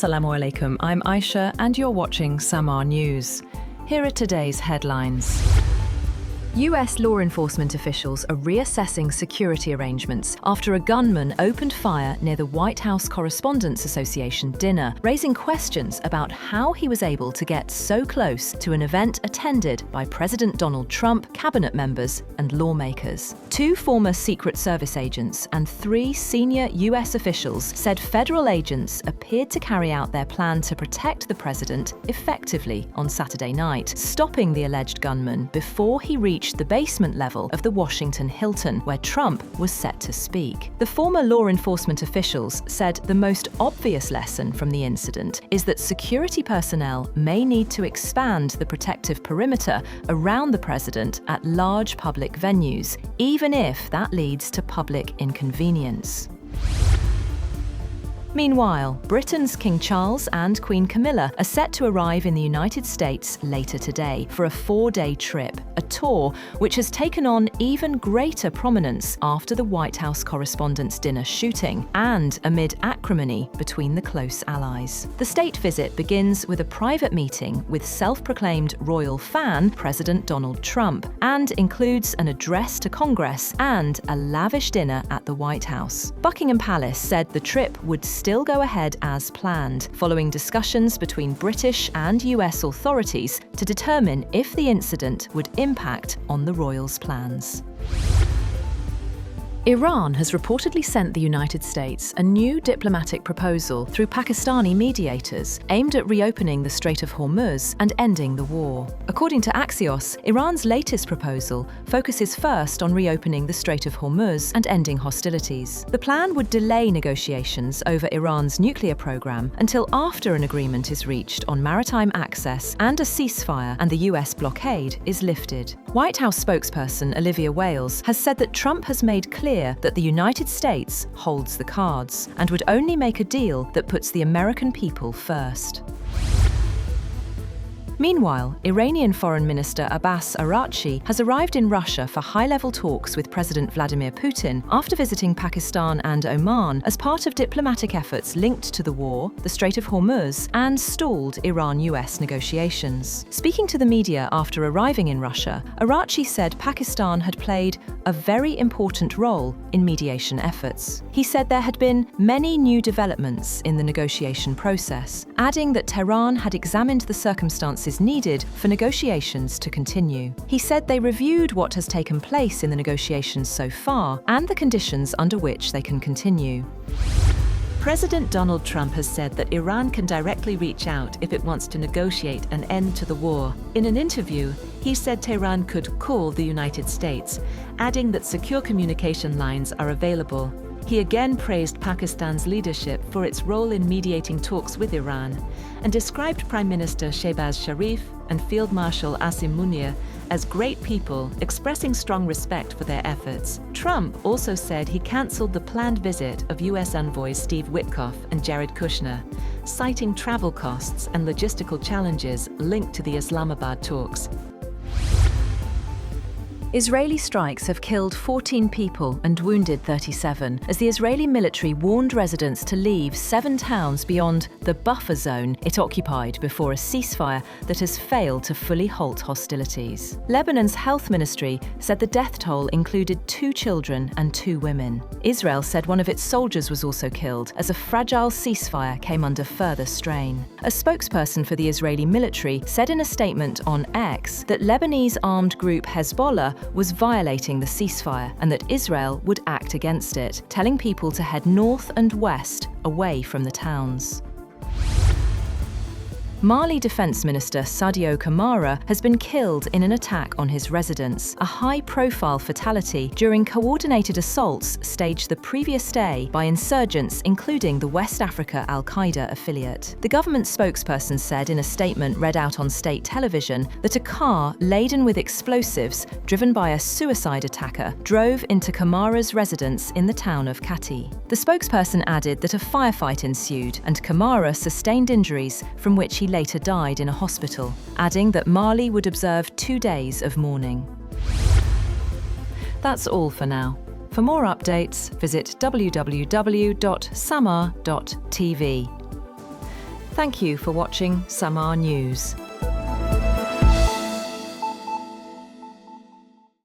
Assalamu alaikum, I'm Aisha and you're watching Samaa News. Here are today's headlines. US law enforcement officials are reassessing security arrangements after a gunman opened fire near the White House Correspondents Association dinner, raising questions about how he was able to get so close to an event attended by President Donald Trump, cabinet members, and lawmakers. 2 former Secret Service agents and 3 senior US officials said federal agents appeared to carry out their plan to protect the president effectively on Saturday night, stopping the alleged gunman before he reached the basement level of the Washington Hilton, where Trump was set to speak. The former law enforcement officials said the most obvious lesson from the incident is that security personnel may need to expand the protective perimeter around the president at large public venues, even if that leads to public inconvenience. Meanwhile, Britain's King Charles and Queen Camilla are set to arrive in the United States later today for a 4-day trip, a tour which has taken on even greater prominence after the White House Correspondents Dinner shooting and amid acrimony between the close allies. The state visit begins with a private meeting with self-proclaimed royal fan President Donald Trump and includes an address to Congress and a lavish dinner at the White House. Buckingham Palace said the trip would still go ahead as planned, following discussions between British and US authorities to determine if the incident would impact on the royals' plans. Iran has reportedly sent the United States a new diplomatic proposal through Pakistani mediators aimed at reopening the Strait of Hormuz and ending the war. According to Axios, Iran's latest proposal focuses first on reopening the Strait of Hormuz and ending hostilities. The plan would delay negotiations over Iran's nuclear program until after an agreement is reached on maritime access and a ceasefire and the US blockade is lifted. White House spokesperson Olivia Wales has said that Trump has made clear that the United States holds the cards and would only make a deal that puts the American people first. Meanwhile, Iranian Foreign Minister Abbas Araghchi has arrived in Russia for high-level talks with President Vladimir Putin after visiting Pakistan and Oman as part of diplomatic efforts linked to the war, the Strait of Hormuz, and stalled Iran-US negotiations. Speaking to the media after arriving in Russia, Araghchi said Pakistan had played a very important role in mediation efforts. He said there had been many new developments in the negotiation process, adding that Tehran had examined the circumstances needed for negotiations to continue. He said they reviewed what has taken place in the negotiations so far and the conditions under which they can continue. President Donald Trump has said that Iran can directly reach out if it wants to negotiate an end to the war. In an interview, he said Tehran could call the United States, adding that secure communication lines are available. He again praised Pakistan's leadership for its role in mediating talks with Iran and described Prime Minister Shehbaz Sharif and Field Marshal Asim Munir as great people, expressing strong respect for their efforts. Trump also said he cancelled the planned visit of US envoys Steve Witkoff and Jared Kushner, citing travel costs and logistical challenges linked to the Islamabad talks. Israeli strikes have killed 14 people and wounded 37 as the Israeli military warned residents to leave 7 towns beyond the buffer zone it occupied before a ceasefire that has failed to fully halt hostilities. Lebanon's health ministry said the death toll included 2 children and 2 women. Israel said one of its soldiers was also killed as a fragile ceasefire came under further strain. A spokesperson for the Israeli military said in a statement on X that Lebanese armed group Hezbollah was violating the ceasefire and that Israel would act against it, telling people to head north and west away from the towns. Mali Defense Minister Sadio Kamara has been killed in an attack on his residence, a high-profile fatality during coordinated assaults staged the previous day by insurgents including the West Africa al-Qaeda affiliate. The government spokesperson said in a statement read out on state television that a car laden with explosives driven by a suicide attacker drove into Kamara's residence in the town of Kati. The spokesperson added that a firefight ensued and Kamara sustained injuries from which he later died in a hospital, adding that Mali would observe 2 days of mourning. That's all for now. For more updates, visit www.samaa.tv. Thank you for watching Samaa News.